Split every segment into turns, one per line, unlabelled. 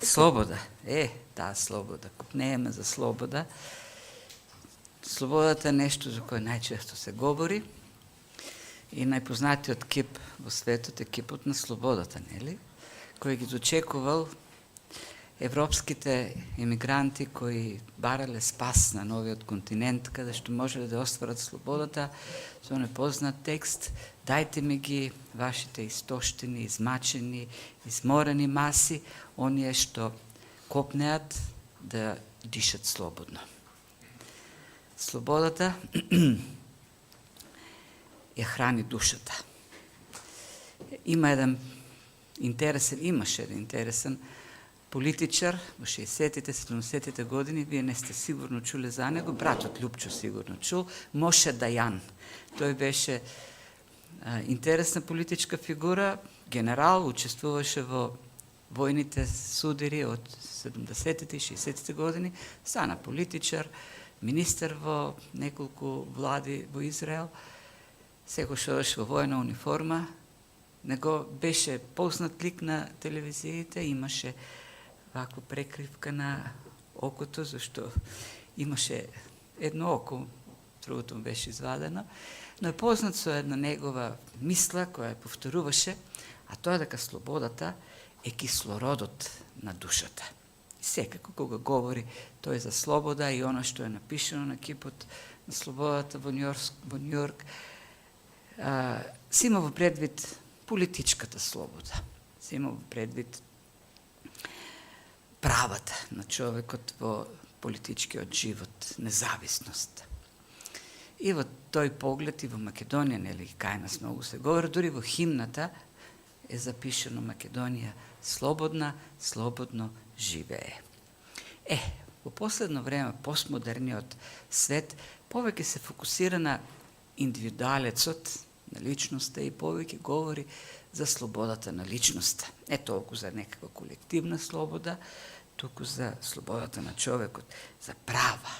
Слобода. Таа слобода. Копнееме за слобода. Слободата е нешто за кое најчесто се говори и најпознатиот кип во светот е кипот на слободата, нели? Кој ги дочекувал европските емигранти кои барале спас на новиот континент, каде што можеле да остварат слободата со непознат текст: дајте ми ги вашите истоштени, измачени, изморени маси, оние што копнеат да дишат слободно. Слободата ја храни душата. Имаше еден интересен политичар во 60-тите, 70-тите години, вие не сте сигурно чуле за него, братот Лјупчо сигурно чул, Моше Дајан. Тој беше интересна политичка фигура, генерал, учествуваше во војните судири од 70-тите и 60-тите години, стана политичар, министер во неколку влади во Израел, секој одеше во војна униформа, него беше познат лик на телевизиите, имаше ваква прекривка на окото, зашто имаше едно око, другото беше извадено, но е познат со една негова мисла која ја повторуваше, а тоа е дека слободата е кислородот на душата. Секако кога говори тој за слобода и она што е напишано на кипот на слободата во Њујорк, се има во предвид политичката слобода, се има во предвид правата на човекот во политичкиот живот, независност. И во тој поглед и во Македонија, нели, кај нас многу се говори, дури во химната е запишано Македонија слободна, слободно живее. Во последно време постмодерниот свет повеќе се фокусира на индивидуалецот, на личноста и повеќе говори за слободата на личноста. Не толку за некаква колективна слобода, туку за слободата на човекот, за права,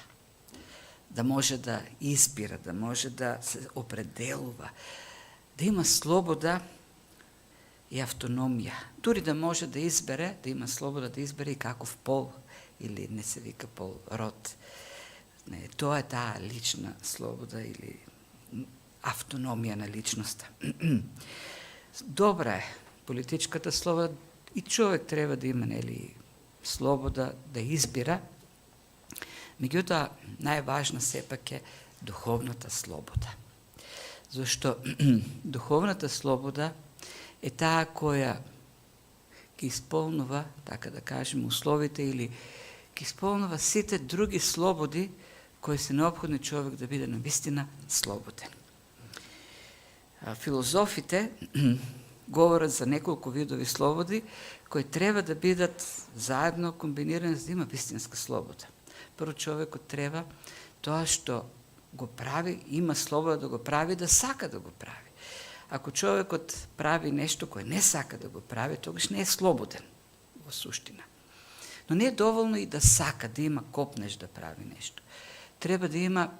да може да избира, да може да се определува, да има слобода и автономија. Дури да може да избере, да има слобода да избере и каков пол, или не се вика пол, род. Не, тоа е таа лична слобода или автономија на личноста. Добра е политичката слобода и човек треба да има, нели, слобода да избира. Меѓутоа, најважна сепак е духовната слобода. Зашто духовната слобода е таа која ги исполнува, така да кажем, условите или ги исполнува сите други слободи кои се необходни човек да биде навистина слободен. Филозофите говорат за неколку видови слободи кои треба да бидат заедно комбинирани за да има вистинска слобода. Прво, човекот треба тоа што го прави, има слобода да го прави, да сака да го прави. Ако човекот прави нешто кое не сака да го прави, тогаш не е слободен во суштина. Но не е доволно и да сака, да има копнеш да прави нешто. Треба да има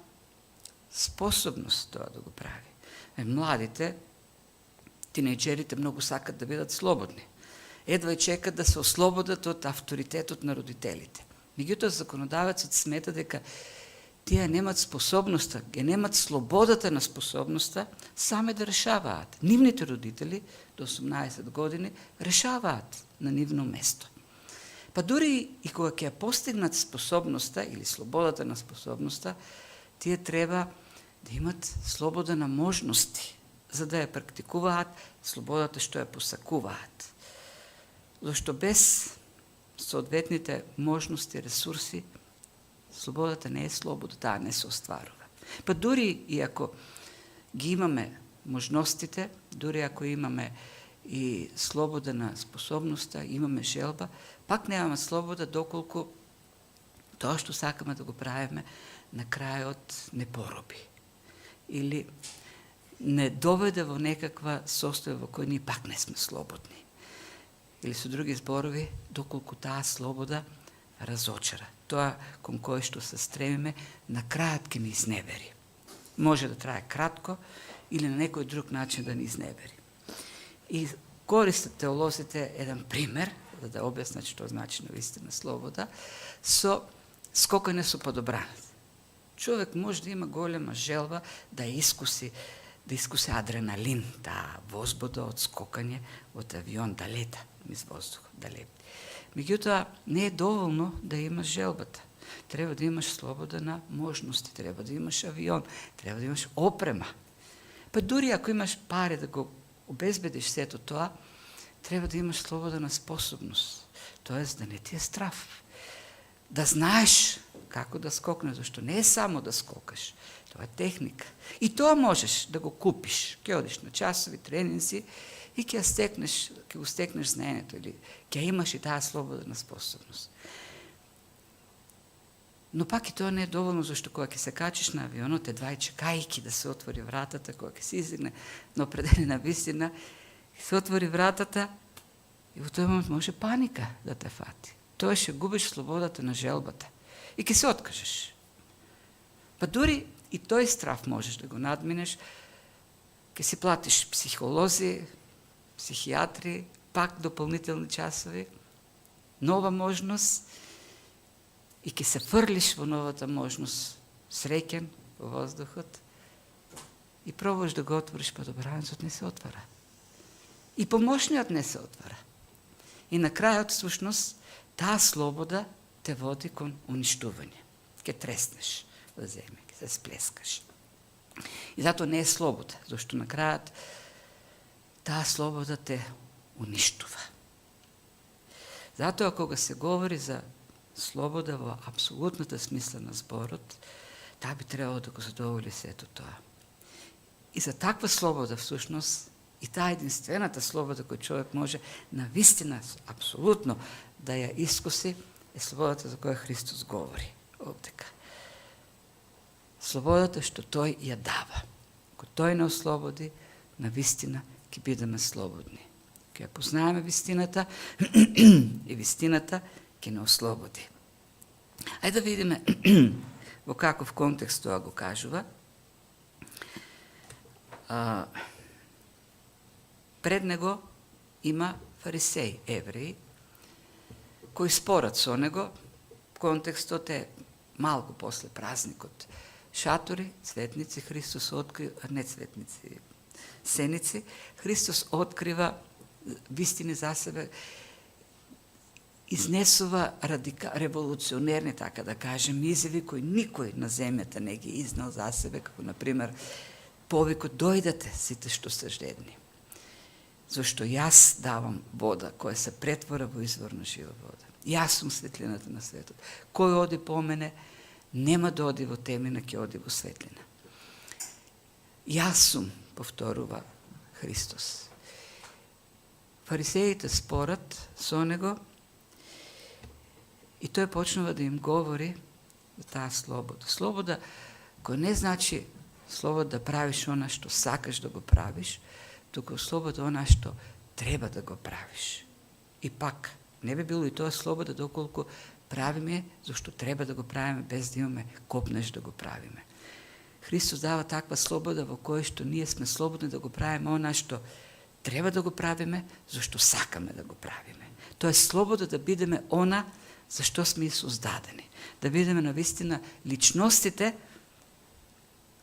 способност тоа да го прави. Младите, тинејџерите многу сакат да бидат слободни. Едва и чекат да се ослободат од авторитетот на родителите. Меѓутоа, законодавецот смета дека тие немат способноста, немат слободата на способноста саме да решаваат. Нивните родители до 18 години решаваат на нивно место. Па дури и кога ќе постигнат способноста или слободата на способноста, тие треба да имат слобода на можности, за да ја практикуваат слободата што ја посакуваат. Зашто без соодветните можности, ресурси, слободата не е слобода, таа не се остварува. Па дури и ако ги имаме можностите, дури ако имаме и слобода на способноста, имаме желба, пак немаме слобода доколку тоа што сакаме да го правиме на крајот не пороби. Или не доведе во некаква состојба во која ние пак не сме слободни. Или со други зборови, доколку таа слобода разочара. Тоа кон кое што се стремиме, на крајот ќе ни изневери. Може да трае кратко или на некој друг начин да ни изневери. И користат теолозите еден пример за да објаснат што значи навистина слобода, со скокање со подобранец. Човек може да има голема желба да искуси адреналин, таа возбуда од скокање од авион, да лета низ воздухот, да лети. Меѓутоа, не е доволно да имаш желбата. Треба да имаш слобода на можности, треба да имаш авион, треба да имаш опрема. Па дури ако имаш пари да го обезбедиш сето тоа, треба да имаш слобода на способност. Тоест да не ти е страф. Да знаеш како да скокнеш, зашто не е само да скокаш. Тоа е техника. И тоа можеш да го купиш. Ќе одиш на часови, тренинзи и ќе го стекнеш знаењето или ќе имаш и таа слобода на способност. Но пак и тоа не е доволно, зашто кога ќе се качиш на авионот, едва и чекајќи да се отвори вратата, кога ќе се изигне на определена висина, се отвори вратата и во тој момент може паника да те фати. Тоа ќе губиш слободата на желбата и ќе се откажеш. Па дури и тој страф можеш да го надминеш, ќе си платиш психолози, психијатри, пак дополнителни часови, нова можност и ќе се фрлиш во новата можност, среќен во воздухот и пробуваш да го отвориш, па подобранецот не се отвара. И помошниот не се отвара. И на крајот, всушност, таа слобода те води кон уништување. Ке треснеш во земја, ке се сплескаш. И затоа не е слобода, зашто на крајот таа слобода те уништува. Затоа кога се говори за слобода во апсолутната смисла на зборот, таа би требало да го задоволи сето тоа. И за таква слобода, всушност, и таа единствената слобода која човек може навистина, апсолутно, да ја искуси, е слободата за која Христос говори овдека. Слободата што Тој ја дава. Ако Тој не ослободи, навистина ќе бидеме слободни. Ќе ја познаеме вистината и вистината ќе не ослободи. Ајде да видиме во каков контекст тоа го кажува. Пред него има фарисеи, евреи, кои спорат со него. Контекстот е малку после празникот. Шатори, цветници, Христос открива, не цветници, сеници, Христос открива вистини за себе, изнесува револуционерни, така да кажем, изјави кои никој на земјата не ги изнал за себе, како, например, повикот дојдете сите што се жедни. Зашто јас давам вода која се претвора во извор на жива вода. Јас сум светлината на светот. Кој оди по мене, нема да оди во темнина, ќе оди во светлина. Јас сум, повторува Христос. Фарисеите спорат со него и тој почнува да им говори за таа слобода. Слобода која не значи слобода да правиш она што сакаш да го правиш, туку слобода она што треба да го правиш. И пак, не би било и тоа слобода доколку правиме, зашто треба да го правиме без да имаме копнеш да го правиме. Христос дава таква слобода во која што ние сме слободни да го правиме она што треба да го правиме, зашто сакаме да го правиме. Тоа е слобода да бидеме она за што сме и создадени. Да бидеме навистина личностите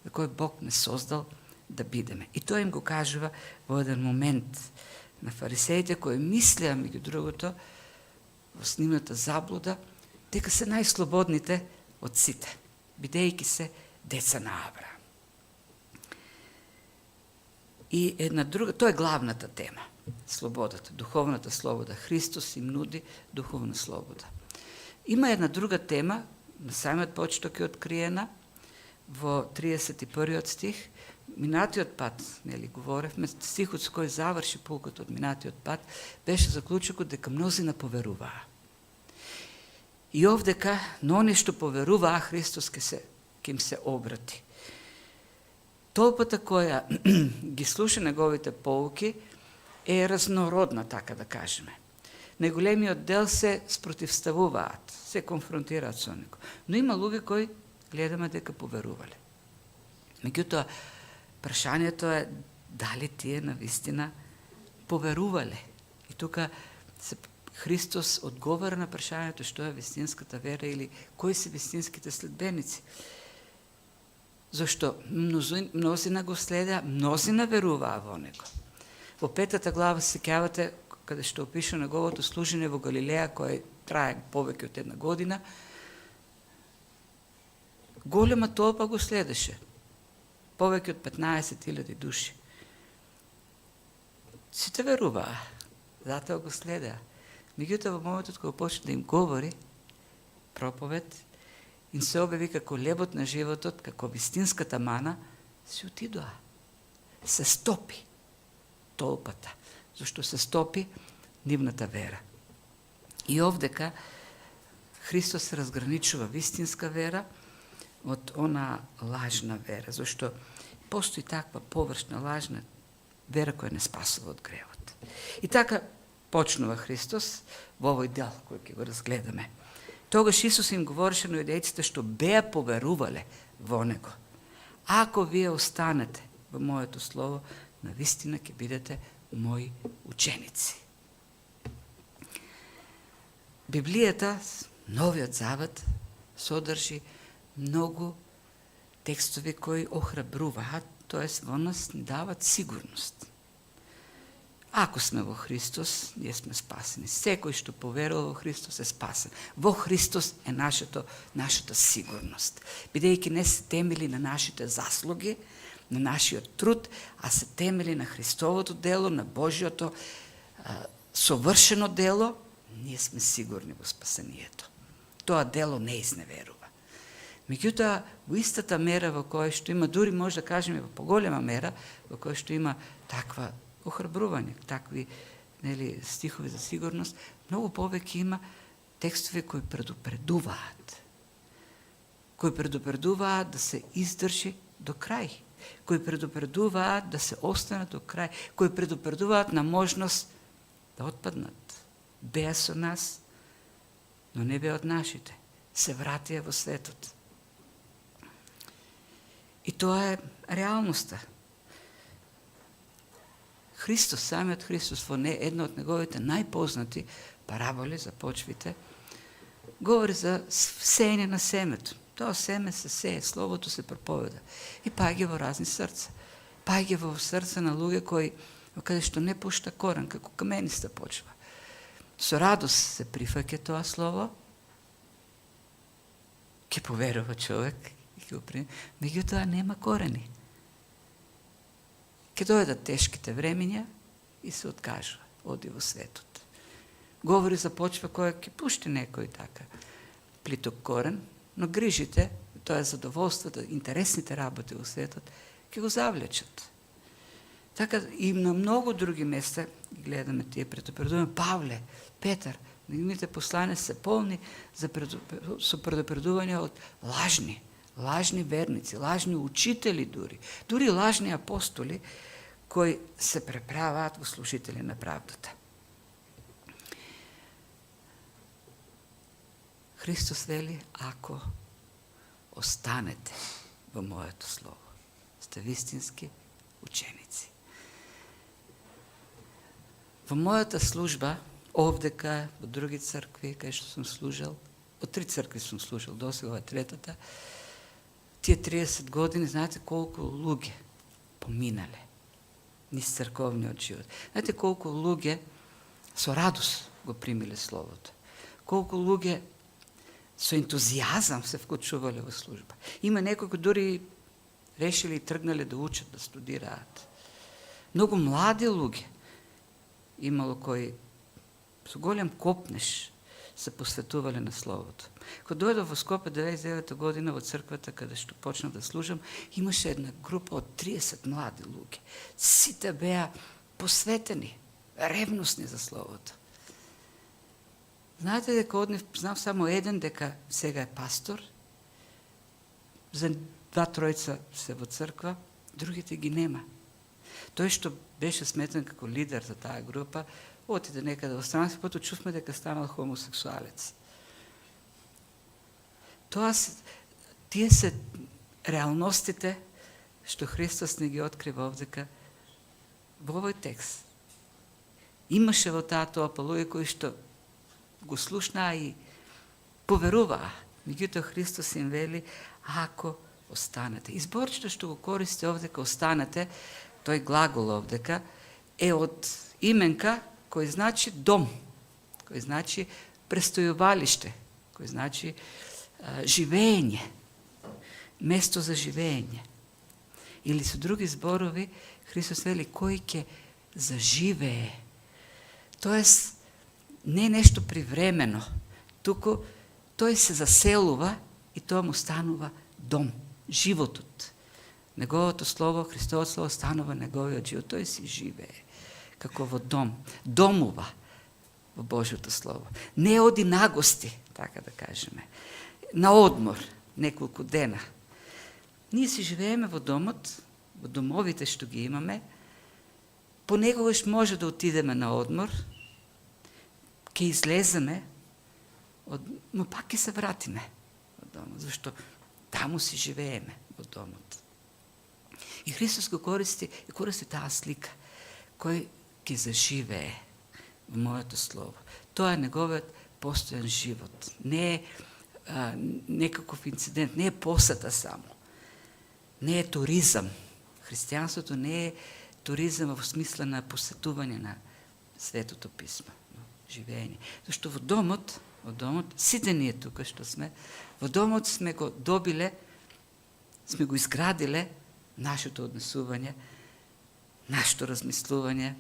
за кој Бог не создал да бидеме. И тој им го кажува во еден момент на фарисеите кои мислеа, меѓу другото, во нивната заблуда, дека се најслободните од сите, бидејќи се деца на Авраам. И една друга, тоа е главната тема, слободата, духовната слобода. Христос им нуди духовна слобода. Има една друга тема, на самиот почеток е откриена, во 31 стих. Минатиот пат, нели, говоревме, стихот со кој заврши пулкот од минатиот пат, беше заклучокот дека мнозина поверуваа. И овдека, но они што поверуваа, Христос ќе им се обрати. Толпата која ги слуша неговите поуки е разнородна, така да кажеме. Најголемиот дел се спротивставуваат, се конфронтираат со него. Но има луѓе кои гледаме дека поверувале. Меѓутоа, прашањето е дали тие навистина поверувале. И тука се Христос одговара на прашањето што е вистинската вера или кои се вистинските следбеници. Зашто мнозина го следеа, мнозина веруваа во него. Во 5 глава се сеќавате каде што опиша неговото служење во Галилеја, кое трае повеќе од 1 година, голема толпа го следеше. Повеќе од 15.000 души. Сите веруваа, затоа го следеа. Меѓутоа, во моментот кога почна да им говори проповед, им се обяви како лебот на животот, како вистинската мана, се отидоа. Се стопи толпата, зашто се стопи нивната вера. И овдека Христос се разграничува вистинска вера од она лажна вера, зашто постои таква површна лажна вера која не спасува од гревот. И така почнува Христос во овој дел кој ќе го разгледаме. Тогаш Исус им говореше на јудејците што беа поверувале во Него. Ако вие останете во моето слово, навистина ќе бидете мои ученици. Библијата, Новиот Завет, содржи многу текстови кои охрабруваат, т.е. во нас ни дават сигурност. Ако сме во Христос, ние сме спасени. Секој што поверува во Христос е спасен. Во Христос е нашата сигурност. Бидејќи не се темели на нашите заслуги, на нашиот труд, а се темели на Христовото дело, на Божјото совршено дело, ние сме сигурни во спасението. Тоа дело не изневерува. Меѓутоа, во истата мера во која што има, дури може да кажеме во поголема мера, во која што има таква охрабрување, такви стихови за сигурност, многу повеќе има текстови кои предупредуваат. Кои предупредуваат да се издржи до крај. Кои предупредуваат да се остане до крај. Кои предупредуваат на можност да отпаднат. Беа со нас, но не беа од нашите. Се вратија во светот. И тоа е реалноста. Христос, самиот Христос, во една од неговите најпознати параболи за почвите, говори за сеење на семето. Тоа семе се сее, словото се проповеда и паѓа во разни срца. Паѓа во срца на луѓе кои, каде што не пушта корен, како камениста почва. Со радост се прифаќа тоа слово, ќе поверува човек, меѓутоа нема корени. Ке дојдат тешките времења и се откажува, оди во светот. Говори за почва која ќе пушти некој така плиток корен, но грижите, тоа е задоволството, интересните работи во светот, ќе го завлечат. Така и на многу други места гледаме тие предупредувања. Павле, Петар, нивните послания се полни со предупредувања од лажни верници, лажни учители дури лажни апостоли кои се преправаат во служители на правдата. Христос вели, ако останете во моето слово, сте вистински ученици. Во мојата служба, овдека, во други цркви, кај што сум служил, во 3 цркви сум служил, досега ова 3-та, тие 30 години, знаете колку луѓе поминале низ црковниот живот. Знаете колку луѓе со радост го примиле Словото. Колку луѓе со ентузијазам се вклучувале во служба. Има некои кои дури решили и тргнале да учат, да студираат. Многу млади луѓе имало кои со голем копнеш се посветувале на Словото. Кога дојдов во Скопје 99 година во црквата, каде што почнав да служам, имаше една група од 30 млади луѓе. Сите беа посветени, ревностни за Словото. Знаете дека од нив знам само еден дека сега е пастор, за 2-3 се во црква, другите ги нема. Тој што беше сметен како лидер за таа група, отиде некаде во странство, потоа чувме дека станал хомосексуалец. Тие се реалностите што Христос не ги открива овдека во овој текст. Имаше во таа толпа луѓе кои што го слушнаа и поверуваа. Меѓутоа Христос им вели, ако останете. Изборчето што го користи овдека останете, тој глагол овдека, е од именка кој значи дом, кој значи престојувалиште, кој значи живење, место за живење. Или со други зборови, Христос вели кој ќе заживее. Тоест, не нешто привремено, туку тој се заселува и тоа му станува дом, животот. Неговото слово, Христово слово, станува неговиот живот. Тој си живее како во дом, домува во Божјото слово. Не оди на гости, така да кажеме, на одмор неколку дена. Ние си живееме во домот, во домовите што ги имаме, понекогаш може да отидеме на одмор, ќе излеземе, но пак ќе се вратиме во домот, зашто таму си живееме во домот. И Христос го користи таа слика, кој ќе заживее во моето слово. Тоа е неговиот постојан живот. Не е некаков инцидент, не е посета само. Не е туризам. Христијанството не е туризам во смисла на посетување на Светото писмо, но живење. Зашто во домот, сите ние тука што сме, во домот сме го добиле, сме го изградиле нашето однесување, нашето размислување,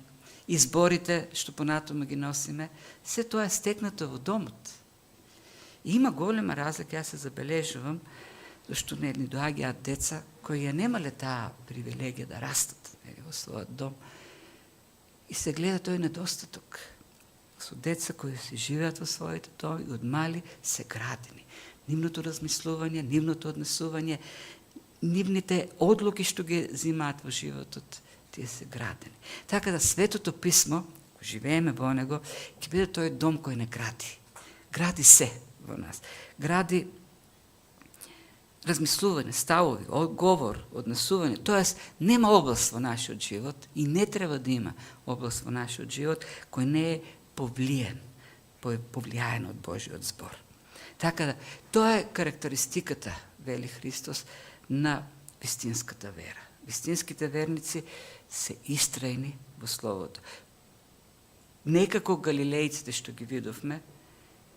изборите што понатаму ги носиме, се тоа е стекнато во домот. И има голема разлика, јас се забележувам, зашто ни доаѓаат деца кои ја немале таа привилегија да растат во својот дом. И се гледа тој недостаток. Со деца кои си живеат во своите доми, од мали се градени. Нивното размислување, нивното однесување, нивните одлуки што ги взимаат во животот, тие се градени. Така да Светото писмо, кој живееме во него, ќе биде тој дом кој не гради. Гради се во нас. Гради размислување, ставови, говор, однесување. Тоест, нема област во нашиот живот и не треба да има област во нашиот живот кој не е повлијаен од Божиот збор. Така да, тоа е карактеристиката, вели Христос, на вистинската вера. Вистинските верници се истрајни во Словото. Некако галилејците што ги видовме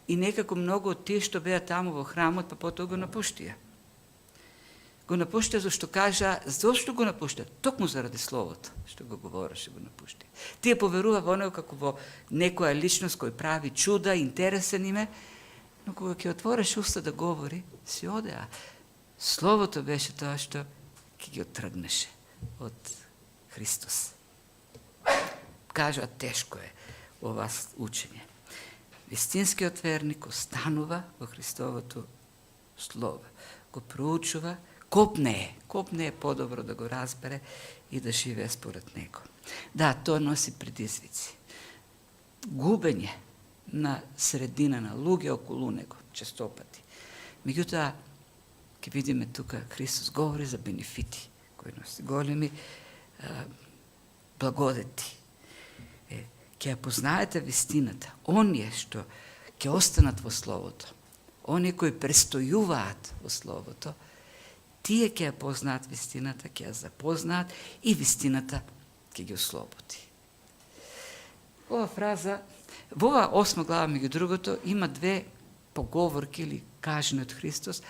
и некако многу од тие што беа таму во храмот, па потоа го напуштија. Го напуштија зашто кажа, зашто го напуштија? Токму заради Словото, што го говореше, го напуштија. Тие поверува во него како во некоја личност кој прави чуда, интересен име, но кога ќе отвориш уста да говори, си одеа. Словото беше тоа што ќе ги оттргнеше од Христос. Кажа, тешко е ова учење. Вистинскиот верник останува во Христовото Слово. Го проучува, копне е подобро да го разбере и да живее според него. Да, тоа носи предизвици. Губење на средина на луѓе околу него, честопати. Меѓутоа, ќе видиме тука, Христос говори за бенефити, кои носи големи благодети. Ќе ја познаете вистината. Оние што ќе останат во Словото, оние кои престојуваат во Словото, тие ќе ја познаат вистината, ќе ја запознаат и вистината ќе ги ослободи. Ова фраза, во ова 8 глава, меѓу другото, има две поговорки или кажани од Христос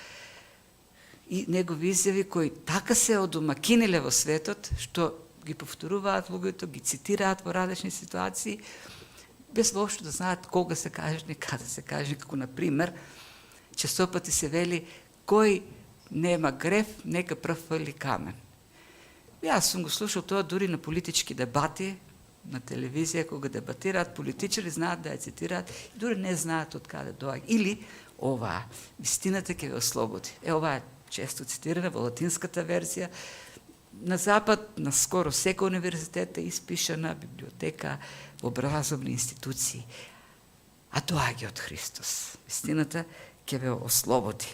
и негови изјави кои така се одомакиниле во светот, што ги повторуваат луѓето, ги цитираат во различни ситуации, без воопшто да знаат кога се кажани, каде се кажани, како на пример, честопати се вели кој нема грев, нека прв фрли камен. Јас сум го слушал тоа дури на политички дебати, на телевизија, кога дебатираат, политичари знаат да ја цитираат, и дури не знаат од каде доаѓа. Или ова, вистината ќе ве ослободи. Ова е често цитирана во латинската верзија. На Запад, на скоро секој универзитет е испишана библиотека, образовни институции. А доаѓа од Христос. Вистината ќе ве ослободи.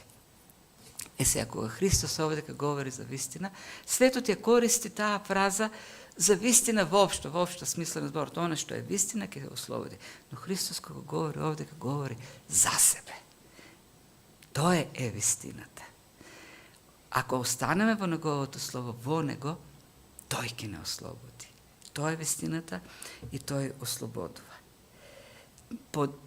Сега, кога Христос овдека говори за вистина, светот ја користи таа фраза за вистина воопшто смислен збор, тоа што е вистина ќе го ослободи. Но Христос кога говори овде, кога говори за себе. Тоа е вистината. Ако останеме во неговото слово, во него, тој ќе не ослободи. Тоа е вистината и тој ослободува.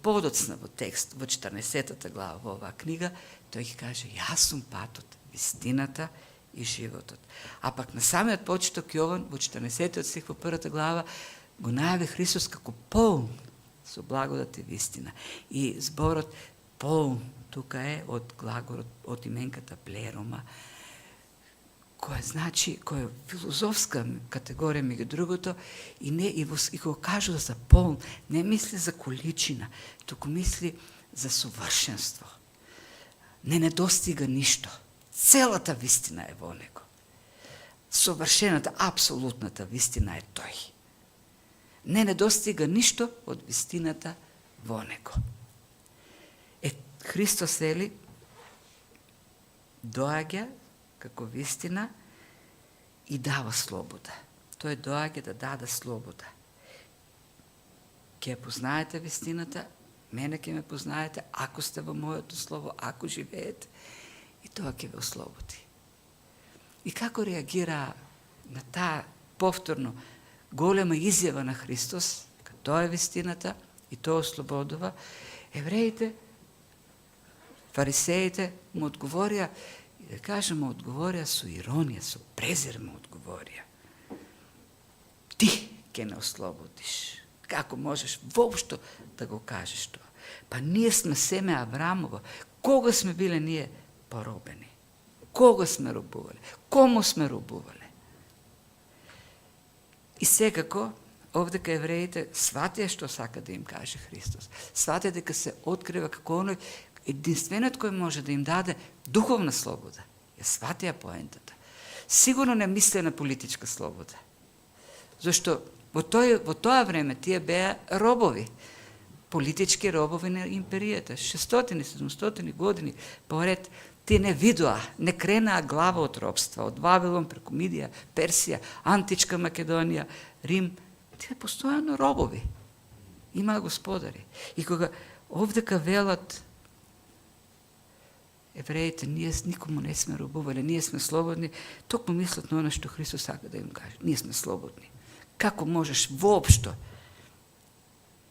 Подоцна во текст, во 14 глава во оваа книга, тој ќе каже, јас сум патот, вистината и животот. А пак на самиот почеток Јован, во 14 стих во 1 глава, го најави Христос како полн со благодат и вистина. И зборот полн тука е од глаголот, од именката плерома, која значи, која е филозофска категорија меѓу другото, и го кажува за полн, не мисли за количина, туку мисли за совршенство. Не недостига ништо. Целата вистина е во него. Совршената, апсолутната вистина е тој. Не недостига ништо од вистината во него. Христос вели, доаѓа како вистина и дава слобода. Тој доаѓа да даде слобода. Ќе познаете вистината, мене ќе ме познаете, ако сте во моето слово, ако живеете, и тоа ќе ве ослободи. И како реагира на таа повторно голема изјава на Христос, тоа е вистината и тоа ослободува, евреите, фарисеите му одговорија, и да кажем, му одговорија со иронија, со презир му одговорија. Ти ќе не ослободиш. Како можеш воопшто да го кажеш тоа? Па ние сме семе Аврамово. Кога сме биле ние поробени? Кога сме робувале? Кому сме робувале? И секако, овде кај евреите, сватија што сака да им каже Христос. Сватија дека се открива како оној единственот кој може да им даде духовна слобода. Ја сватија поентата. Сигурно не мисле на политичка слобода. Зашто во тоа време тие беа робови. Политички робови на империјата. 600-700 години поред тие не видоа, не кренаа глава од робства, од Вавилон преку Мидија, Персија, античка Македонија, Рим. Тие постојано робови. Имаа господари. И кога овдека велат евреите, ние никому не сме робувале, ние сме слободни, токму мислат на оно што Христос сака да им каже. Ние сме слободни. Како можеш воопшто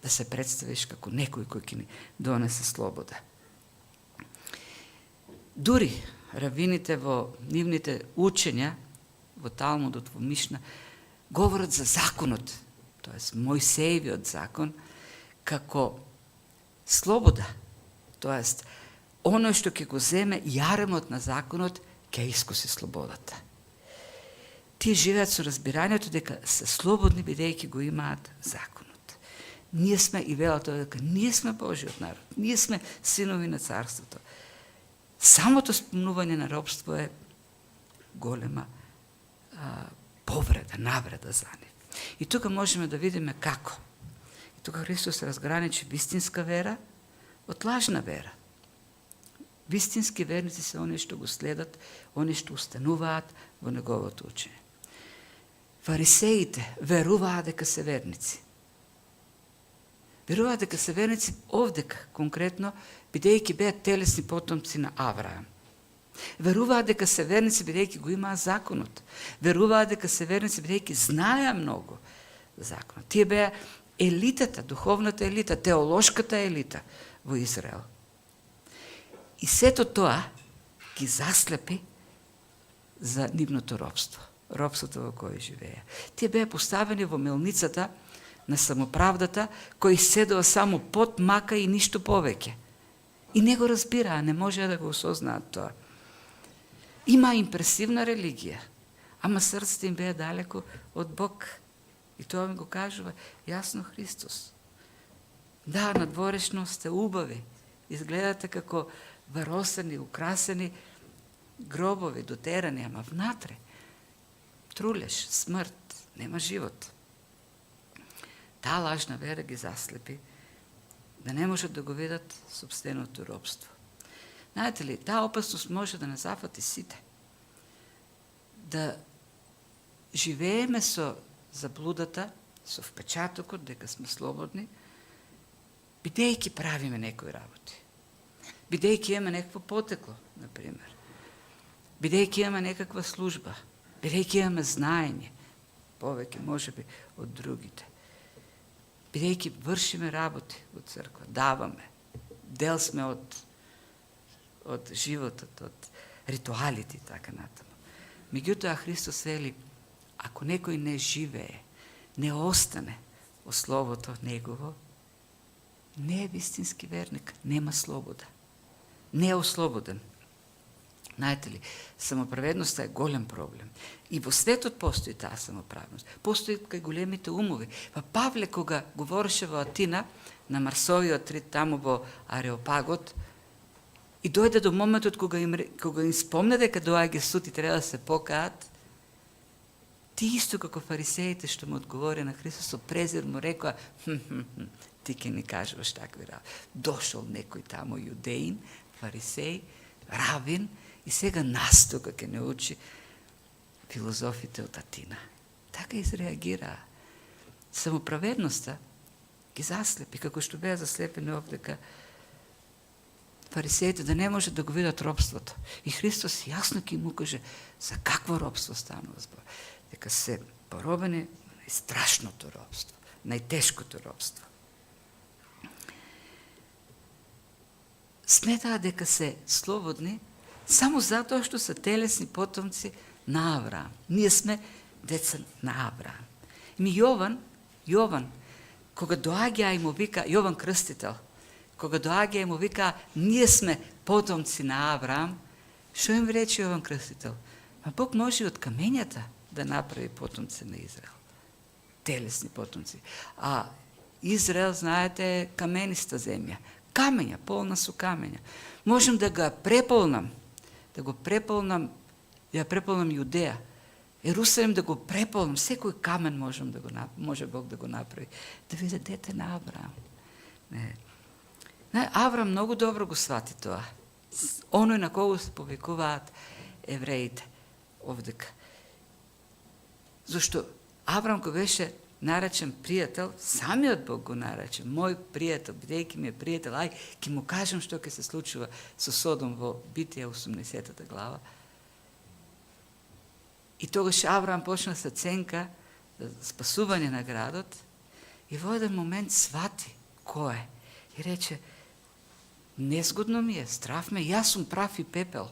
да се представиш како некој кој ќе ни донесе слобода? Дури равините во нивните учења, во Талмудот, во Мишна, говорат за законот, тоест Мојсеевиот закон, како слобода, тоест оно што ќе го земе јаремот на законот, ќе искуси слободата. Тие живеат со разбирањето дека се слободни бидејќи го имаат законот. Ние сме и велат дека ние сме Божиот народ, ние сме синови на царството. Самото спомнување на робство е голема повреда, навреда за нив. И тука можеме да видиме како. И тука Христос разграничи вистинска вера од лажна вера. Вистински верници се оние што го следат, оние што устануваат во неговото учење. Фарисеите веруваат дека се верници. Веруваат дека се верници овдека, конкретно, бидејќи беа телесни потомци на Авраам. Веруваат дека се верници бидејќи го имаа законот. Веруваат дека се верници бидејќи знаеа многу законот. Тие беа елитата, духовната елита, теолошката елита во Израел. И сето тоа ги заслепи за нивното робство, робството во кое живеја. Тие беа поставени во мелницата на самоправдата, кој седува само под мака и ништо повеќе. И не го разбираа, не можеа да го осознаат тоа. Има импресивна религија, ама срцето им беа далеко од Бог. И тоа ми го кажува јасно Христос. Да, надворешно сте убави, изгледате како варосани, украсени гробови, дотерани, ама внатре трулеш, смрт, нема живот. Таа лажна вера ги заслепи, да не можат да го видат собственото робство. Знаете ли, таа опасност може да не зафати сите. Да живееме со заблудата со впечатокот дека сме слободни, бидејќи правиме некои работи. Бидејќи имаме некакво потекло, например. Бидејќи имаме некаква служба. Бидејќи имаме знаење, повеќе можеби од другите. Бидејќи вршиме работи во црква, даваме, дел сме од животот, од ритуалите и така натаму. Меѓутоа Христос вели, ако некој не живее, не остане во Словото Негово, не е вистински верник, нема слобода. Не е ослободен. Знаете ли, самоправедноста е голем проблем. И во светот постои таа самоправедност. Постои кај големите умови. Па Павле, кога говореше во Атина, на Марсовиот рит, таму во Ареопагот, и дојде до моментот кога им спомне дека доаѓа суд и треба да се покаат, ти исто како фарисеите што му одговори на Христос, со презир му рекоа, ти ке ни кажуваш такви работи. Дошол некој таму јудеин, фарисеј, равин, и сега нас тука ке не учи филозофите од Атина. Така изреагираа. Самоправедноста ги заслепи, како што беа заслепени овдека фарисеите, да не може да го видат робството. И Христос јасно ќе му каже за какво робство станува збор. Дека се поробени најстрашното робство, најтешкото робство. Сметаа дека се слободни само затоа што се телесни потомци на Авраам. Ние сме деца на Авраам. Ми Јован, кога доаѓа и му вика, Јован Крстител, кога доаѓа и му вика, ние сме потомци на Авраам, што им рече Јован Крстител? А Бог може и од камењата да направи потомци на Израел. Телесни потомци. А Израел, знаете, е камениста земја. Камења, полна со камења. Можем да го преполнам Јудеја, Ерусалим да го преполнам, секој камен може Бог да го направи. Да биде дете на Авраам. Авраам многу добро го свати тоа. Оној на кого се повикуваат евреите овдека. Зашто Авраам го беше наречен пријател, самиот Бог го нарече, мој пријател, бидејќи ми е пријател, ај, ќе му кажам што ќе се случува со Содом во Битија 80-та глава. И тогаш Авраам почна се ценка за спасување на градот и во еден момент свати кој е. И рече, незгодно ми е, страв ме, јас сум прав и пепел.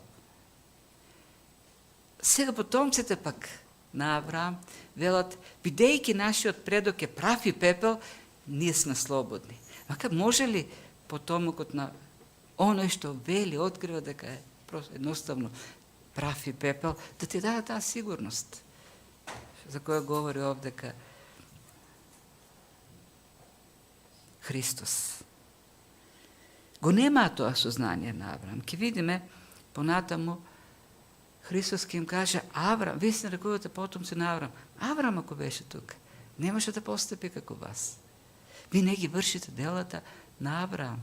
Сега потомците пак на Авраам велат, бидејќи нашиот предок е прав и пепел, ние сме слободни. Мака може ли потомокот на оној што вели, открива дека е просто едноставно прав и пепел, да ти даде таа сигурност за која говори овдека Христос. Го немаа тоа сознание на Авраам. Ке видиме понатаму Христос ќе им каже, Авраам, ви сте рекувате потомци на Авраам. Авраам ако беше тука, немаше да постапи како вас. Ви не ги вршите делата на Авраам.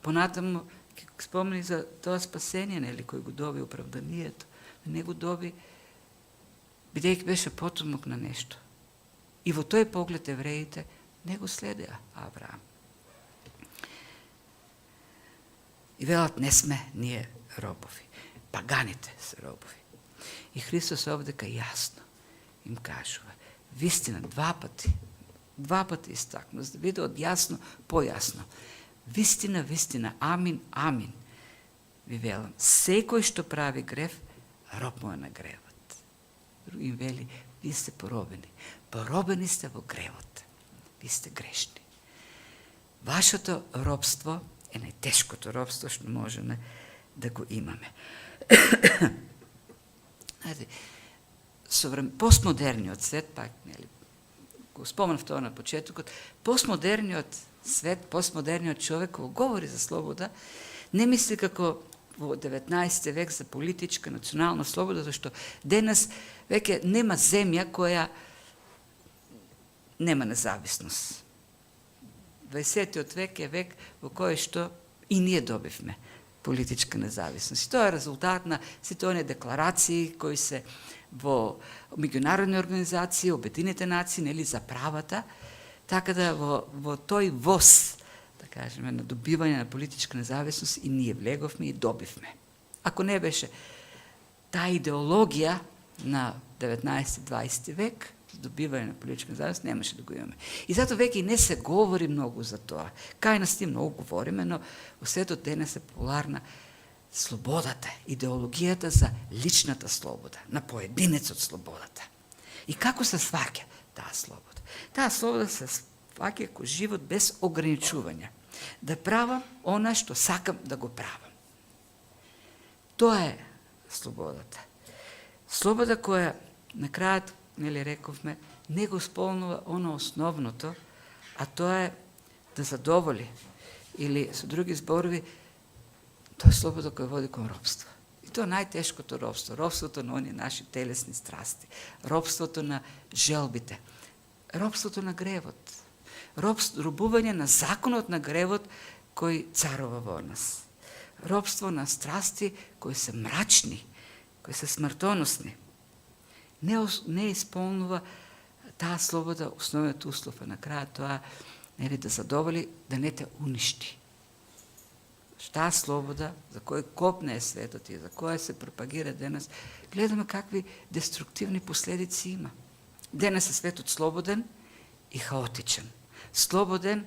Понатаму ќе спомни за тоа спасение, нели, кој го доби оправданието. Не го доби, бидејќи беше потомок на нешто. И во тој поглед евреите не го следеа Авраам. И велат, не сме ние робови. Паганите се робови. И Христос овдека јасно им кажува. Вистина, два пати истакну, за да биде од јасно појасно. Вистина, вистина, амин, амин. Ви велам, секој што прави грев, роб му е на гревот. Им вели, ви сте поробени. Поробени сте во гревот. Ви сте грешни. Вашето робство е најтешкото робство што можеме да го имаме. Постмодерниот свет, пак, нели, го споменав тоа на почетокот, постмодерниот свет, постмодерниот човек, кога говори за слобода, не мисли како во 19 век за политичка, национална слобода, зашто денес веќе нема земја која нема независност. 20 век е век во кој што и ние добивме политичка независност. И тоа е резултат на сите оние декларации кои се во меѓународни организации, Обединените нации, нели, за правата, така да во тој воз, да кажеме, на добивање на политичка независност и ние влеговме и добивме. Ако не беше таа идеологија на 19-20 век, добивање на политичка независност, немаше да го имаме. И затоа веќе и не се говори многу за тоа. Кај нас ти многу говориме, но во светот денес е популарна слободата, идеологијата за личната слобода, на поединецот слободата. И како се сваќа таа слобода? Таа слобода се сваќа како живот без ограничувања. Да правам она што сакам да го правам. Тоа е слободата. Слобода која на крајот, нели рековме, не го исполнува оно основното, а тоа е да задоволи, или со други зборови, тоа е слобода која води кон робство. И тоа е најтешкото робство, робството на оние наши телесни страсти, робството на желбите, робството на гревот, робување на законот на гревот кој царува во нас, робство на страсти кои се мрачни, кои се смртоносни. Не исполнува таа слобода, основниот услов е на крајот тоа, нели, да задоволи, да не те уништи. Таа слобода, за кој копне е светот и за која се пропагира денес, гледаме какви деструктивни последици има. Денес е светот слободен и хаотичен. Слободен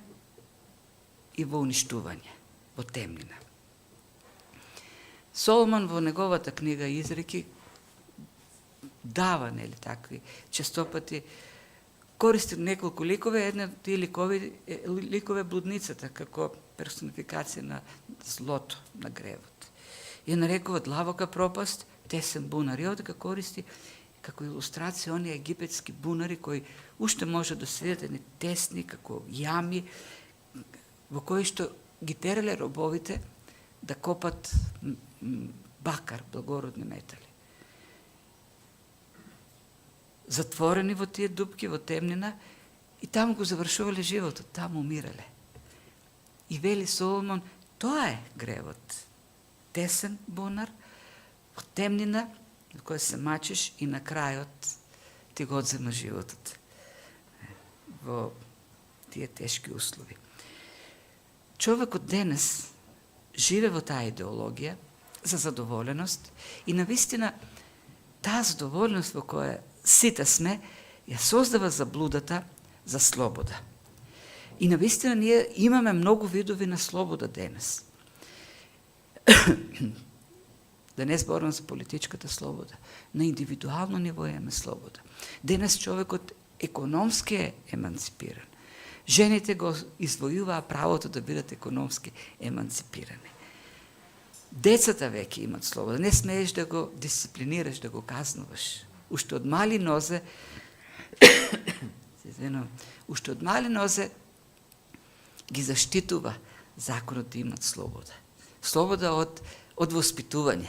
и во уништување, во темнина. Соломон во неговата книга Изреки дава, нели, такви честопати, користи неколку ликове, една од тие ликове блудницата, како персонификација на злото, на гревот. И нарекува длабока пропаст, тесен бунар. И овде користи како илустрација оние египетски бунари кои уште може да седат едни тесни, како јами, во кои што ги терале робовите да копат бакар, благородни метали. Затворени во тие дупки, во темнина, и таму го завршувале животот, таму умирале. И вели Соломон, тоа е гревот. Тесен бунар, во темнина, во која се мачиш и на крајот ти го одзема животот. Во тие тешки услови. Човекот денес живе во таа идеологија за задоволеност и навистина таа задоволеност во која сите сме, ја создава заблудата за слобода. И навистина ние имаме многу видови на слобода денес. Да не зборам за политичката слобода. На индивидуално ниво имаме слобода. Денес човекот економски е еманципиран. Жените го извојуваа правото да бидат економски еманципирани. Децата веќе имат слобода. Не смееш да го дисциплинираш, да го казнуваш. Уште од мали нозе, уште од мали нозе ги заштитува законот да имат слобода. Слобода од воспитување.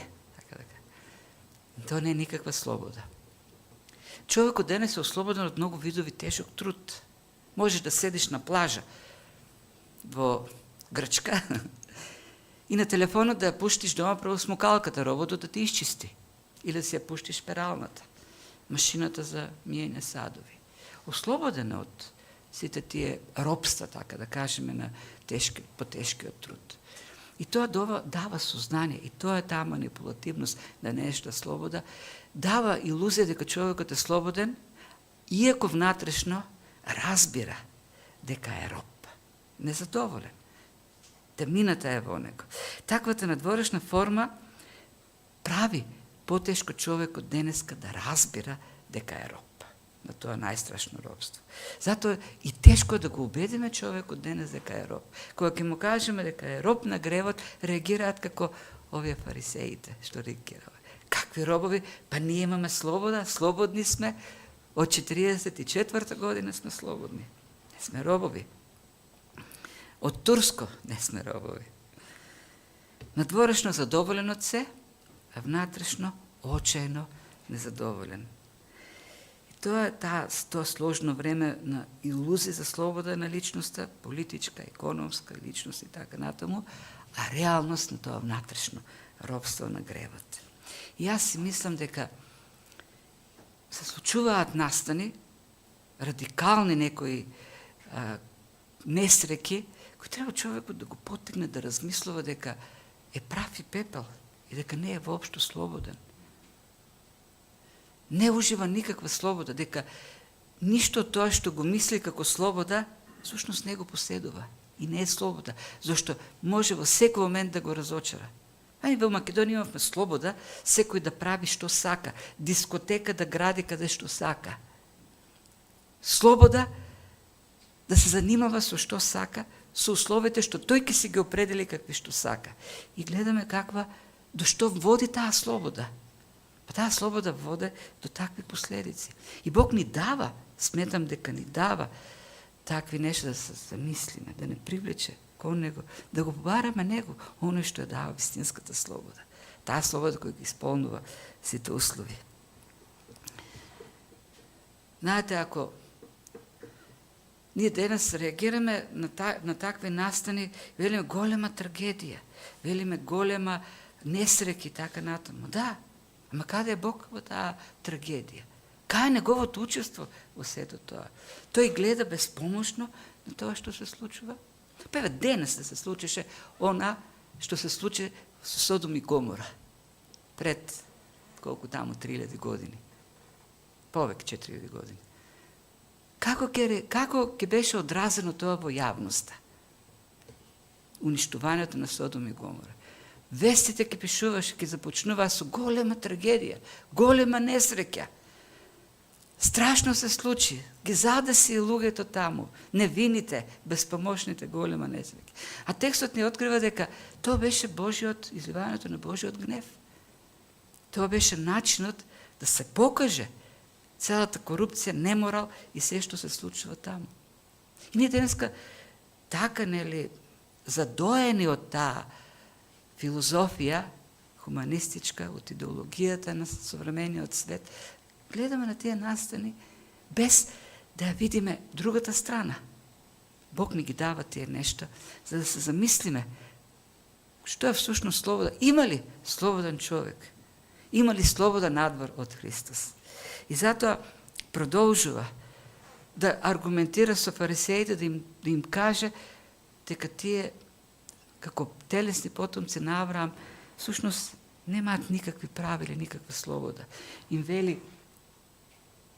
Тоа не е никаква слобода. Човекот денес е ослободен од многу видови тежок труд. Можеш да седиш на плажа во Грчка и на телефонот да ја пуштиш дома прво смокалката, роботот да ти исчисти. Или да си ја пуштиш пералната, машината за миење садови. Ослободен од сите тие робства, така да кажеме, на потешкиот труд. И тоа дава сознание, и тоа е таа манипулативност на нешта слобода, дава илузија дека човекот е слободен, иако внатрешно разбира дека е роб, незадоволен. Темнината е во него. Таквата надворешна форма прави потешко човекот денеска да разбира дека е роб. На тоа најстрашно робство. Затоа и тешко е да го убедиме човекот денес дека е роб. Кога ќе му кажеме дека е роб на гревот, реагираат како овие фарисеите, што реагираа. Какви робови? Па ние имаме слобода, слободни сме. Од 44 година сме слободни. Не сме робови. Од турско не сме робови. Надворешно задоволен од се, а внатрешно очајно незадоволен. Тоа е сложно време на илузија за слобода на личноста, политичка, економска личност и така натаму, а реалност на тоа внатрешно робство на гревот. И јас си мислам дека се случуваат настани, радикални некои несреки, кои треба човекот да го потегне да размислува дека е прав и пепел и дека не е воопшто слободен. Не ужива никаква слобода, дека ништо од тоа што го мисли како слобода, всушност не го поседува и не е слобода, зашто може во секој момент да го разочара. Ами во Македонија имавме слобода, секој да прави што сака, дискотека да гради каде што сака. Слобода да се занимава со што сака, со условите што тој ќе си ги определи какви што сака. И гледаме до што води таа слобода. Па таа слобода води до такви последици. И Бог ни дава, сметам дека ни дава такви нешта да се замислиме, да не привлече кон Него, да го побараме Него, оно што е дава вистинската слобода. Таа слобода која ги исполнува сите услови. Знаете, ако ние денес реагираме на такви настани, велиме голема трагедија, велиме голема несреки, така натаму. Да, ама каде е Бог во таа трагедија? Кај е неговото учество во сето тоа? Тој гледа безпомошно на тоа што се случува. Па еве денес да се случише она што се случи со Содом и Гомора пред колку таму 3000 години. Повеќе 4000 години. Како ќе беше одразено тоа во јавноста? Уништувањето на Содом и Гомора. Вестите ќе пишуваше, ќе започнува со голема трагедија, голема несреќа. Страшно се случи, ги задаси луѓето таму, невините, безпомошните, голема несреќа. А текстот ни открива дека тоа беше изливањето на Божиот гнев. Тоа беше начинот да се покаже целата корупција, неморал и се што се случува таму. И ние денеска така, задоени од таа филозофија, хуманистичка, од идеологијата на современиот свет, гледаме на тие настани без да ја видиме другата страна. Бог ни ги дава тие нешта, за да се замислиме што е всушност слобода. Има ли слободен човек? Има ли слобода надвор од Христос? И затоа продолжува да аргументира со фарисеите, да им каже дека тие, како телесни потомци на Авраам, всушност немаат никакви правила, никаква слобода. Им вели,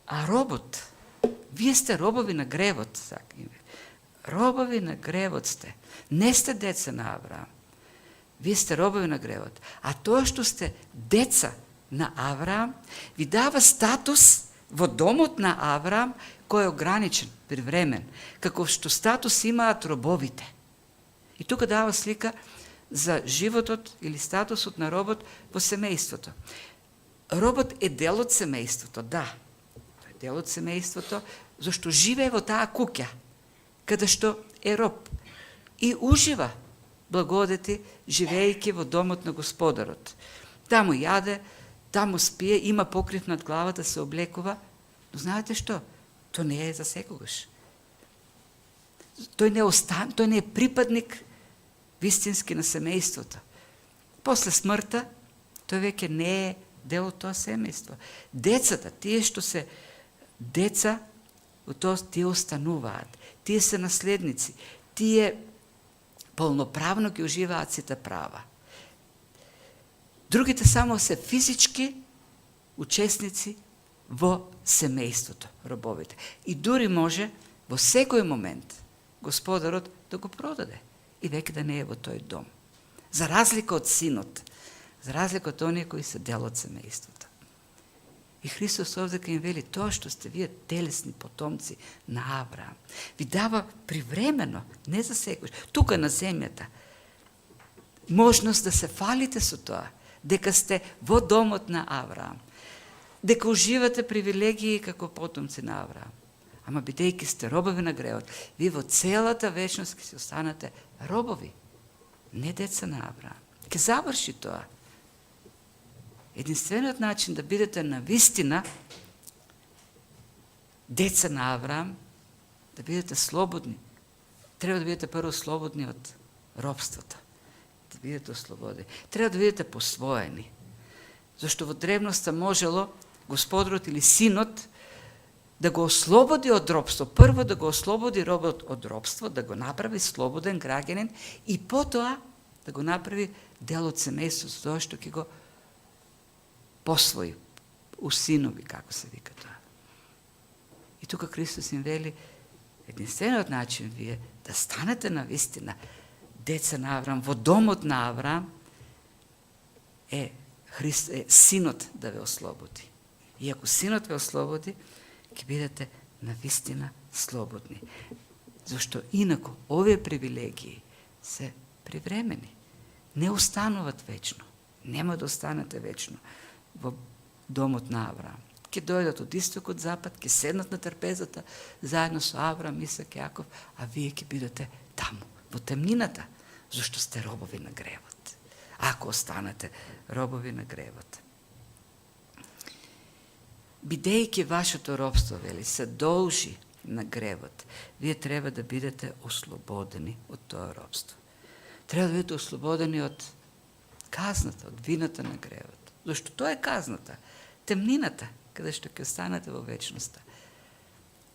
а робот, вие сте робови на гревот, робови на гревот сте. Не сте деца на Авраам. Вие сте робови на гревот. А тоа што сте деца на Авраам, ви дава статус во домот на Авраам, кој е ограничен, привремен, како што статус имаат робовите. И тука дава слика за животот или статусот на робот во семејството. Робот е дел од семејството, да. Тој е дел од семејството, зашто живее во таа куќа, каде што е роб. И ужива благодети, живејќи во домот на Господарот. Таму јаде, таму спие, има покрив над главата, се облекува, но знаете што? Тоа не е за секогаш. Тој не е припадник вистински на семејството. После смртта, тој веќе не е дел од тоа семејство. Децата, тие што се деца, тие остануваат, тие се наследници, тие полноправно ги уживаат сите права. Другите само се физички учесници во семејството, робовите. И дури може во секој момент Господарот да го продаде и веќе да не е во тој дом. За разлика од синот, за разлика од оние кои се дел од семејството. И Христос овде им вели, тоа што сте вие телесни потомци на Авраам, ви дава привремено, не за секој, тука на земјата, можност да се фалите со тоа, дека сте во домот на Авраам, дека уживате привилегии како потомци на Авраам. Ама бидејќи сте робови на гревот, вие во целата вечност ќе се останете робови, не деца на Авраам. Ќе заврши тоа. Единствениот начин да бидете навистина деца на Авраам, да бидете слободни, треба да бидете прво слободни од робството. Да бидете ослободени. Треба да бидете посвоени. Зашто во древноста можело Господарот или синот да го ослободи од робство. Прво да го ослободи робот од робство, да го направи слободен граѓанин и потоа да го направи дел од семејството, тоа што ќе го посвои, усинови, како се вика тоа. И тука Христос им вели, единствениот начин вие да станете на вистина деца на Авраам, во домот на Авраам, е синот да ве ослободи. И ако синот ве ослободи, ќе бидете на вистина слободни. Зашто инако овие привилегии се привремени. Не остануват вечно. Нема да останете вечно во домот на Авраам. Ќе дојдат од исток, од запад, ќе седнат на трпезата заедно со Авраам, Исак, Јаков, а вие ќе бидете таму, во темнината, зашто сте робови на гревот. Ако останете робови на гревот. Бидејќи вашето робство, вели, се должи на гревот, вие треба да бидете ослободени од тоа робство. Треба да бидете ослободени од казната, од вината на гревот. Зашто тоа е казната, темнината, каде што ќе останете во вечноста.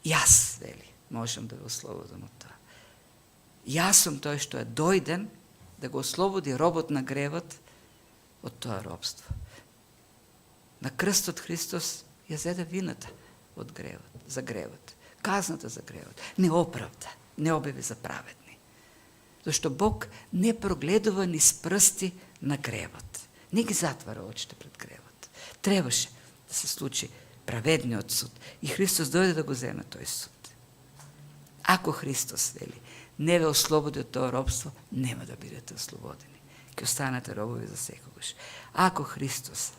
Јас, вели, можам да ве ослободам од тоа. Јас сум тој што е дојден да го ослободи робот на гревот од тоа робство. На крстот Христос ја зеде вината од гревот, за гревот, казната за гревот, не оправда, не обяви за праведни. Зашто Бог не прогледува низ прсти на гревот, не ги затвара очите пред гревот. Требаше да се случи праведниот суд и Христос дојде да го земе тој суд. Ако Христос, вели, не ве ослободи од тоа робство, нема да бидете ослободени. Ќе останете робови за секогаш. Ако Христос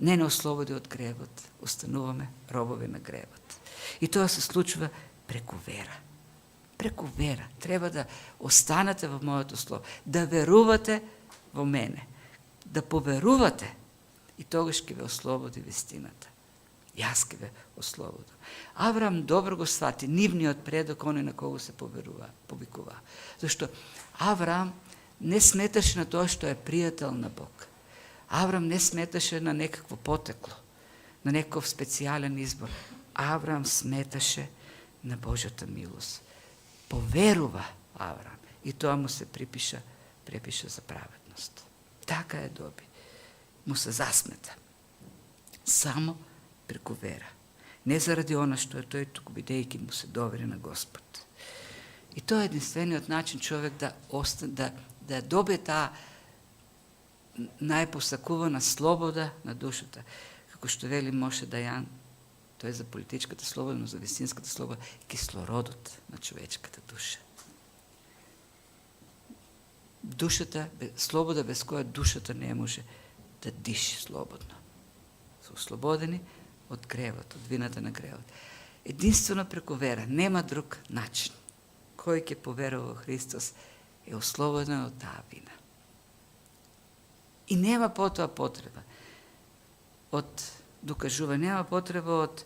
не ослободи од гревот, остануваме робови на гревот. И тоа се случува преку вера. Преку вера. Треба да останете во моето слово, да верувате во мене, да поверувате и тогаш ќе ве ослободи вистината. Јас ќе ве ослободам. Авраам добро го свати, нивниот предок, оној на кого се повикува. Зашто Авраам не сметаше на тоа што е пријател на Бог. Авраам не сметаше на некакво потекло, на некаков специјален избор. Авраам сметаше на Божјата милост. Поверува Авраам и тоа му се препиша за праведност. Така е доби. Му се засмета. Само преку вера. Не заради она што е тој, туку бидејќи му се довери на Господ. И тоа е единствениот начин човек да добие таа најпосакувана слобода на душата. Како што вели Моше Дајан, тоа е за политичката слобода, но за вистинската слобода, кислородот на човечката душа. Душата, слобода без која душата не може да диши слободно. Се ослободени од гревот, од вината на гревот. Единствено преку вера, нема друг начин. Кој ќе поверува во Христос е ослободен од таа вина. И нема потоа потреба од докажување, нема потреба од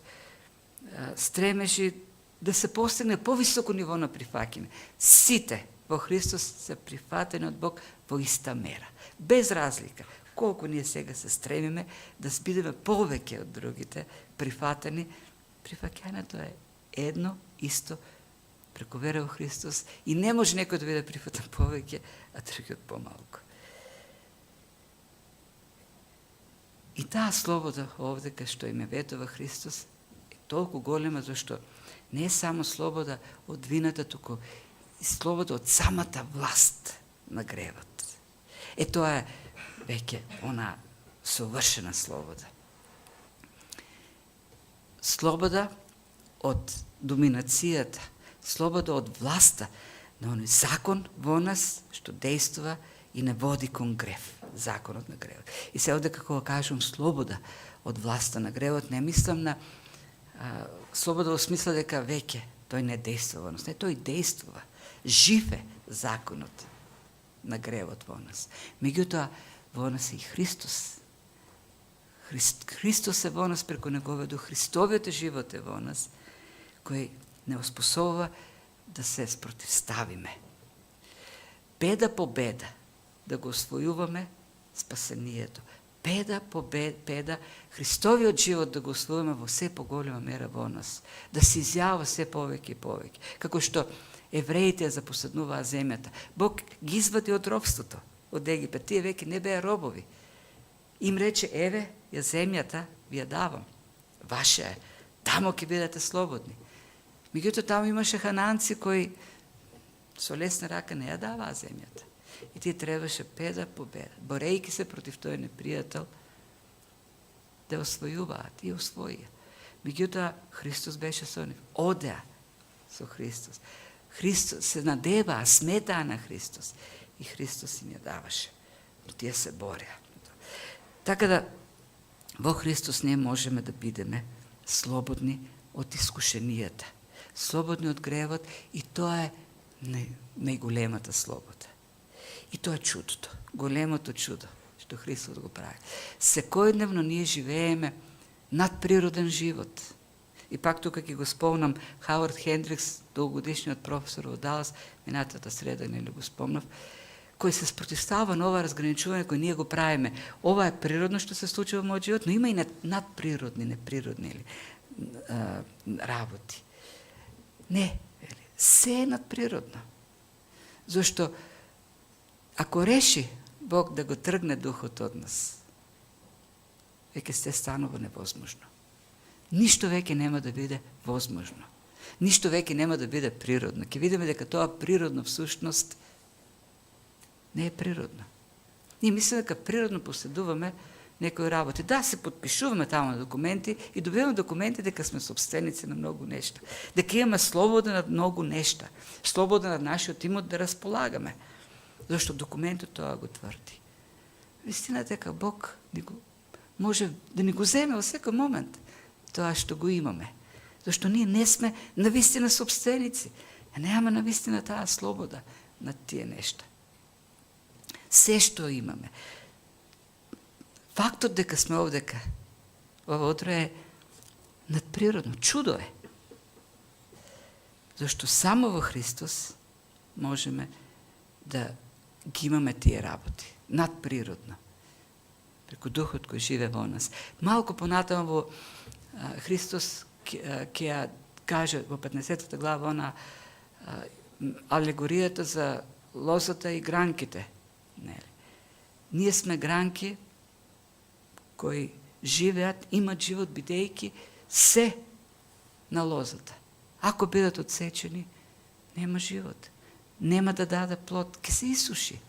стремежи да се постигне повисоко ниво на прифаќање. Сите во Христос се прифатени од Бог во иста мера. Без разлика. Колку ние сега се стремиме да бидеме повеќе од другите прифатени, прифаќањето е едно, исто, преку вера во Христос и не може некој да биде прифатен повеќе, а другиот помалку. И таа слобода овде кај што им е ветува Христос е толку голема, зашто не е само слобода од вината, туку и слобода од самата власт на гревот. Тоа е веќе она совршена слобода. Слобода од доминацијата, слобода од власта на оној закон во нас што действува и не води кон грев, законот на гревот. И се овде како кажам слобода од власта на гревот, не мислам на слобода во смисла дека веќе тој не действува во нас, не, тој действува. Жив е законот на гревот во нас. Меѓутоа, во нас е и Христос. Христос е во нас преку Неговиот дух. Христовиот живот е во нас, кој не оспособува да се спротивставиме. Беда по беда да го освојуваме спасението. педа по педа, Христовиот живот да го освоиме во се поголема мера во нас, да се изјавува се повеќе и повеќе. Како што евреите запоседнуваа земјата, Бог ги извади од робството, од Египет. Тие веќе не беа робови. Им рече, еве, ја земјата ви ја давам. Ваша е. Тамо ќе бидете слободни. Меѓутоа таму имаше хананци кои со лесна рака не ја даваа земјата. И тие требаше педа по педа, борејќи се против тој непријател, да освојуваат и освоија. Меѓутоа Христос беше со нив. Одеа со Христос. Христос се надеваа, сметаа на Христос. И Христос им ја даваше. Но тие се бореа. Така да, во Христос ние можеме да бидеме слободни од искушенијата, слободни од гревот, и тоа е најголемата слобода. И тоа е чудото, големото чудо, што Христос го прави. Секојдневно ние живееме надприроден живот. И пак тука ќе го спомнам Хауард Хендрикс, долгогодишниот професор во Далас, минатата среда нели го спомнав, кој се спротивстава на ова разграничување кој ние го правиме. Ова е природно што се случува во мојот живот, но има и надприродни, неприродни работи. Не, се е надприродно. Зошто ако реши Бог да го тргне духот од нас, веќе се станува невозможно. Ништо веќе нема да биде возможно. Ништо веќе нема да биде природно. Ќе видиме дека тоа природно всушност не е природно. Ние мислиме дека природно поседуваме некои работи. Да, се подпишуваме таму на документи и добиваме документи дека сме собственици на многу нешта. Дека имаме слобода над многу нешта. Слобода над нашиот имот да располагаме. Зашто документот тоа го тврди. Вистината дека Бог може да ни го земе во секој момент тоа што го имаме. Зашто ние не сме навистина собственици. Немаме навистина таа слобода над тие нешта. Се што имаме. Фактот дека сме овдека, ова утро е надприродно, чудо е. Зашто само во Христос можеме да ги имаме тие работи, надприродно, преку Духот кој живе во нас. Малку понатаму во Христос ќе ја каже во 15 глава она алегоријата за лозата и гранките. Ние сме гранки кои живеат, имат живот бидејќи се на лозата. Ако бидат отсечени, нема живот. Нема да даде плод, ќе се исуши.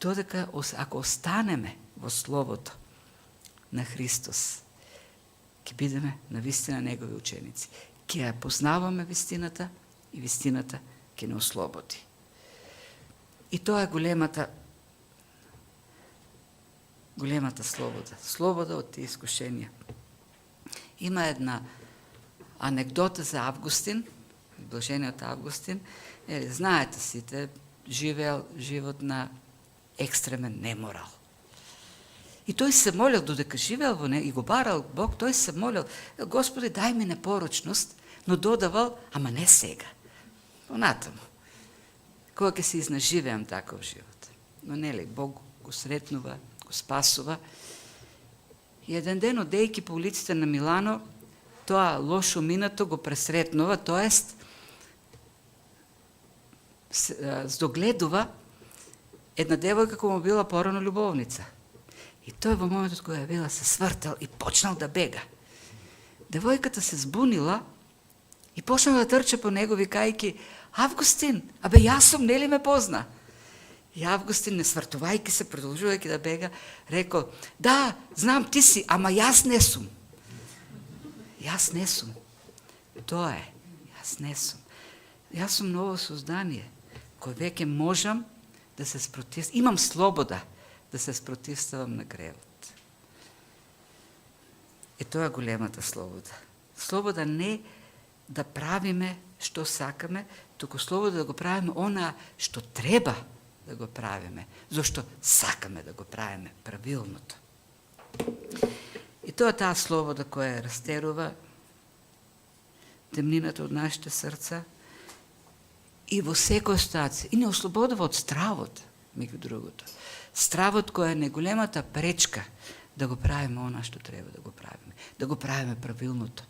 Додека ако останеме во Словото на Христос, ќе бидеме навистина Негови ученици. Ќе ја познаваме вистината и вистината ќе не ослободи. И тоа е големата слобода. Слобода од тие искушенија. Има една анекдота за Августин, блажениот Августин. Знаете сите, живеел живот на екстремен неморал. И тој се молел, додека живеел во него и го барал Бог, тој се молел, Господи, дај ми непорочност, но додавал, ама не сега. Понатаму. Кога ќе се изнаживеам таков живот. Но нели, Бог го сретнува, го спасува. И еден ден, одејќи по улиците на Милано, тоа лошо минато го пресретнува, тоест здогледува една девојка која му била порано љубовница. И тој во моментот која ја била се свртал и почнал да бега. Девојката се збунила и почнала да трча по него викајќи: Августин, абе јас сум, нели ме позна? И Августин, не свртувајќи се, продолжувајќи да бега, рекол: да, знам ти си, ама јас не сум. Јас не сум. Тоа е, јас не сум. Јас сум ново создание, кој веќе можам да се спротивставам, имам слобода да се спротивставам на гревот. И тоа е големата слобода. Слобода не да правиме што сакаме, туку слобода да го правиме она што треба да го правиме, зашто сакаме да го правиме правилното. И тоа е таа слобода која растерува темнината од нашите срца и во секоја ситуација, и не ослободува од стравот. меѓу другото. Стравот кој е најголемата пречка да го правиме она што треба да го правиме, да го правиме правилното.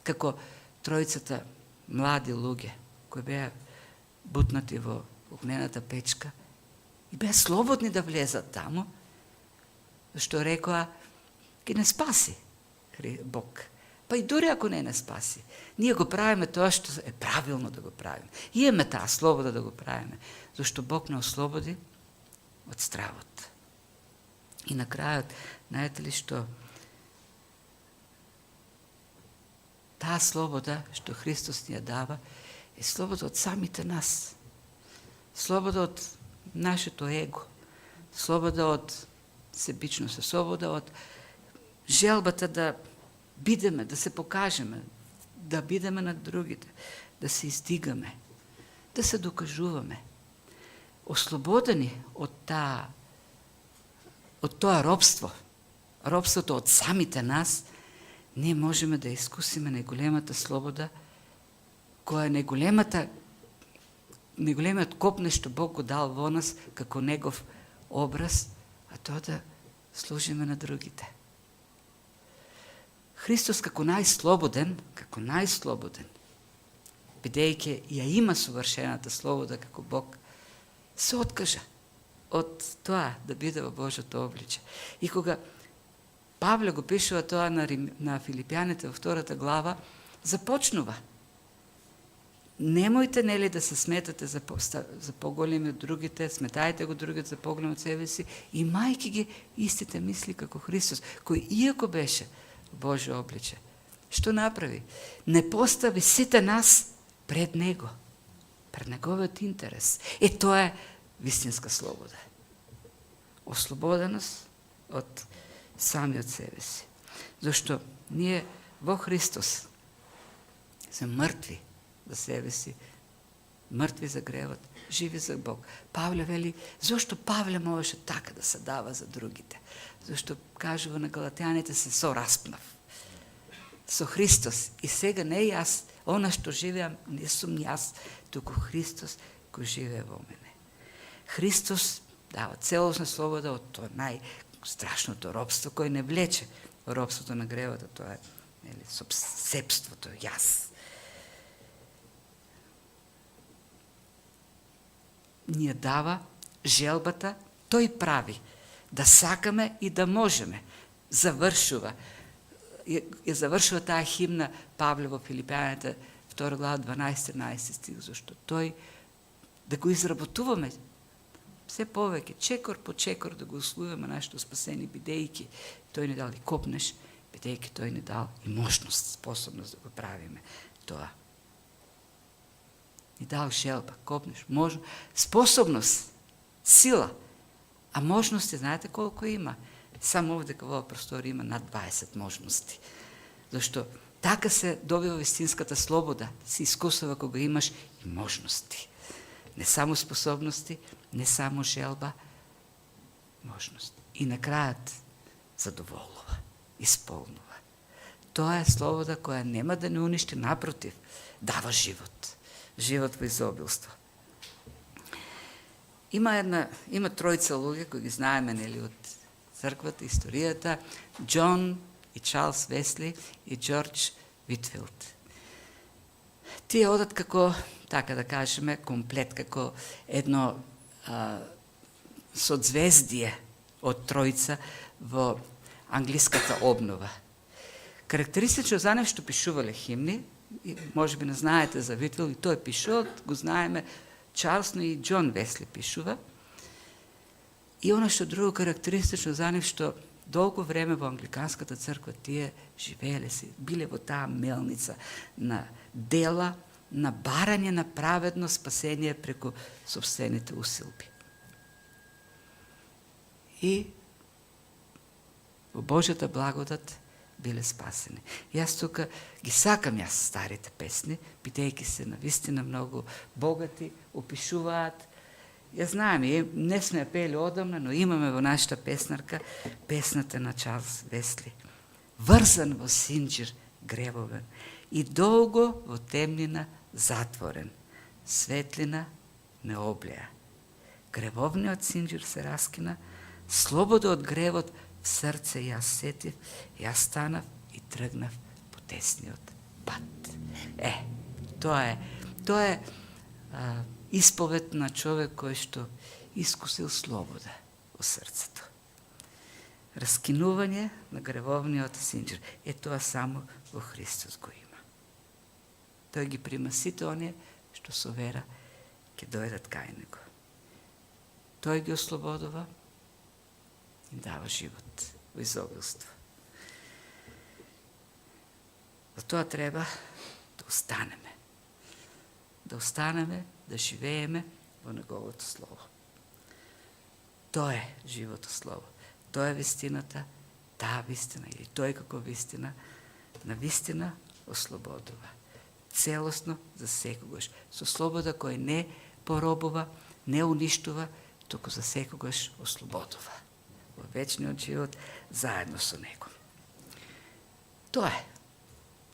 Како тројцата млади луѓе кои беа бутнати во огнената печка и беа слободни да влезат таму, што рекоа ќе не спаси Бог. Па и дури ако не спаси, ние го правиме тоа што е правилно да го правиме. Имаме таа слобода да го правиме, зашто Бог не ослободи од стравот. И на крајот, знаете ли што? Таа слобода што Христос ни ја дава е слобода од самите нас. Слобода од нашето его. Слобода од себичноста, слобода од желбата да бидеме, да се покажеме, да бидеме над другите, да се издигаме, да се докажуваме. Ослободени од тоа робство, робството од самите нас, ние можеме да искусиме најголемата слобода, која е најголемиот копне што Бог го дал во нас како негов образ, а тоа да служиме на другите. Христос како најслободен, бидејќи ја има совршената слобода како Бог, се откажа од тоа да биде во Божјото обличе. И кога Павле го пишува тоа на Филипјаните во 2 глава, започнува. Немојте, нели, да се сметате за поголеми од другите, сметајте го другите за поголеми од себе си, имајќи ги истите мисли како Христос, кој иако беше во Божјо обличе, што направи? Не постави сите нас пред Него, пред Неговиот интерес. Тоа е вистинска слобода. Ослободеност од самиот себе си. Зашто ние во Христос се мртви за себе си, мртви за гревот, живи за Бог. Павле вели, зашто Павле можеше така да се дава за другите? Зашто кажува на Галатјаните, се сораспнав со Христос и сега не јас, она што живеам, не сум јас, туку Христос кој живее во мене. Христос дава целосна слобода од тоа најстрашното робство, кој не влече во робството на гревот, тоа е себството, јас. Ние дава желбата, тој прави, да сакаме и да можеме. Завршува таа химна Павле во Филипјаните, 2 глава, 12-13 стих, зашто тој да го изработуваме се повеќе, чекор по чекор да го услуваме нашето спасение, бидејќи тој ни дал и копнеш, бидејќи тој ни дал и можност, способност да го правиме тоа. Ни дал желба, копнеш, можност, способност, сила, а можности, знаете колку има? Само овде во оваа просторија има над 20 можности. Зашто така се добива вистинската слобода, се искусува кога имаш и можности. Не само способности, не само желба, можност. И на крајот задоволува, исполнува. Тоа е слобода која нема да не уништи, напротив, дава живот. Живот во изобилство. Има тројца луѓе кои ги знаеме, нели, од црквата, историјата, Џон и Чарлс Весли и Џорџ Витфилд. Тие одат како, така да кажеме, комплет, како едно созвездие од тројца во англиската обнова. Карактеристично за нив што пишувале химни, може би не знаете за Витфилд, и тој пишува, го знаеме, Чарлс, но и Џон Весли пишува. И оно што друго карактеристично за нив, што долго време во англиканската црква тие живееле си, биле во таа мелница на дела, на барање на праведно спасение преку собствените усилби. И во Божјата благодат биле спасени. Јас тука ги сакам старите песни, бидејќи се навистина многу богати, опишуваат. Ја знаем, не сме ја пели одамна, но имаме во нашата песнарка песната на Чарлс Весли. Врзан во синџир гревовен и долго во темнина затворен, светлина ме облеа. гревовниот синџир се раскина, слобода од гревот в срце јас сетив, јас станав и тргнав по тесниот пат. Тоа е исповед на човек кој што искусил слобода во срцето. Раскинување на гревовниот синџир. Тоа само во Христос го има. Тој ги прима сите оние што со вера ќе дојдат кај него. Тој ги ослободува и дава живот во изобилство. Затоа треба да останеме. Да останеме, да живееме во неговото слово. Тоа е живото слово. Тоа е вистината, таа вистина, или тој како вистина, на вистина ослободува. Целосно за секогаш. Со слобода кој не поробува, не уништува, туку за секогаш ослободува. Во вечниот живот заедно со него. Тоа е.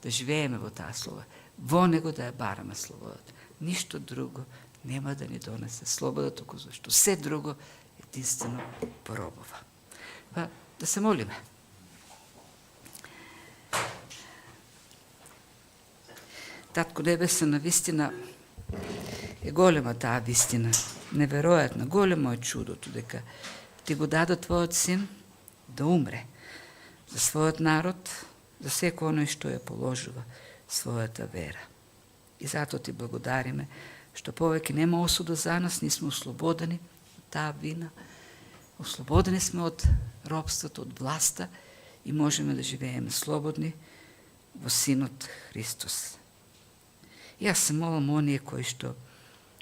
Да живееме во таа слобода. Во него да ја бараме слободата. Ништо друго нема да ни донесе слобода, туку зашто се друго единствено поробува. Па, да се молиме. Татко Небесен, навистина е голема таа вистина, неверојатна, големо е чудото дека ти го даде твојот син да умре за својот народ, за секој оној што ја положува својата вера. И затоа ти благодариме што повеќе нема осуда за нас, ние сме ослободени од таа вина, ослободени сме од робството, од власта и можеме да живееме слободни во Синот Христос. И јас се молам оние кои што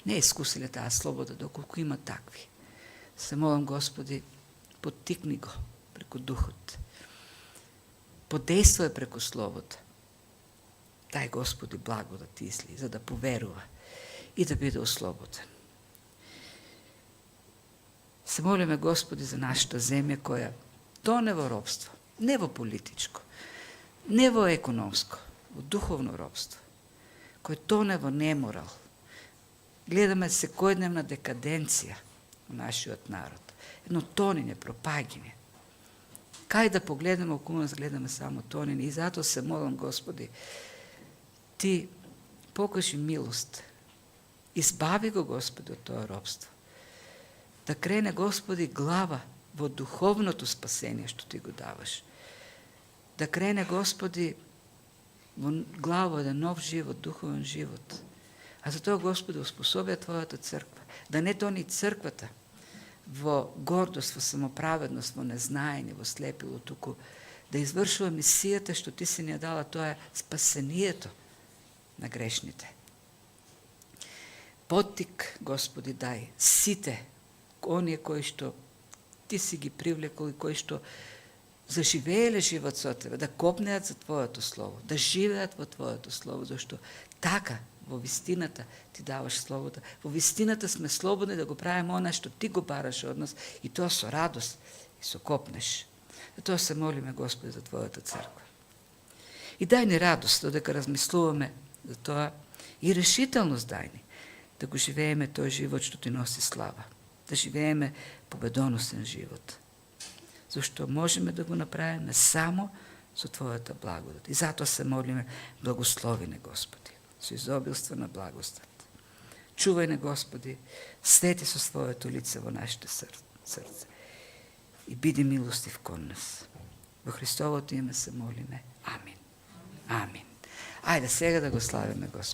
не искусиле таа слобода, доколку има такви. Се молам, Господи, поттикни го преку Духот. Подействај преку Словото. Дај, Господи, благодат да изли, за да поверува и да биде ослободен. Се молиме, Господи, за нашата земја која тоне во робство, не во политичко, не во економско, во духовно робство, кој тоне во неморал. Гледаме секојдневна декаденција во нашиот народ. Едно тонење, пропаѓање. Кај да погледнеме околу нас, гледаме само тонење. И затоа се молам, Господи, ти покажи милост. Избави го, Господи, од тоа робство. Да крене, Господи, глава во духовното спасение што ти го даваш. Да крене, Господи, во глава еден нов живот, духовен живот. А за тоа, Господи, успособија Твојата црква. Да не тони црквата во гордост, во самоправедност, во незнаење, во слепило, туку да извршува мисијата што Ти си ни ја дала, тоа е спасението на грешните. Поттик, Господи, дај сите оние кои што Ти си ги привлекол и кои што заживееле живот со Тебе, да копнеат за Твоето Слово, да живеат во Твоето Слово, зашто така во вистината Ти даваш слобода. Во вистината сме слободни да го правиме она што Ти го бараш од нас и тоа со радост и со копнеш. Затоа се молиме, Господи, за Твојата црква. И дај ни радост додека размислуваме за тоа и решителност дај ни да го живееме тој живот што Ти носи слава. Да живееме победоносен живот. Зашто можеме да го направиме само со Твојата благодат. И затоа се молиме, благослови не, Господи, со изобилство на благостат. Чувај не, Господи, свети со своето лице во нашите срце и биди милостив кон нас. Во Христовото име се молиме. Амин. Амин. Ајде сега да го славиме, Господи.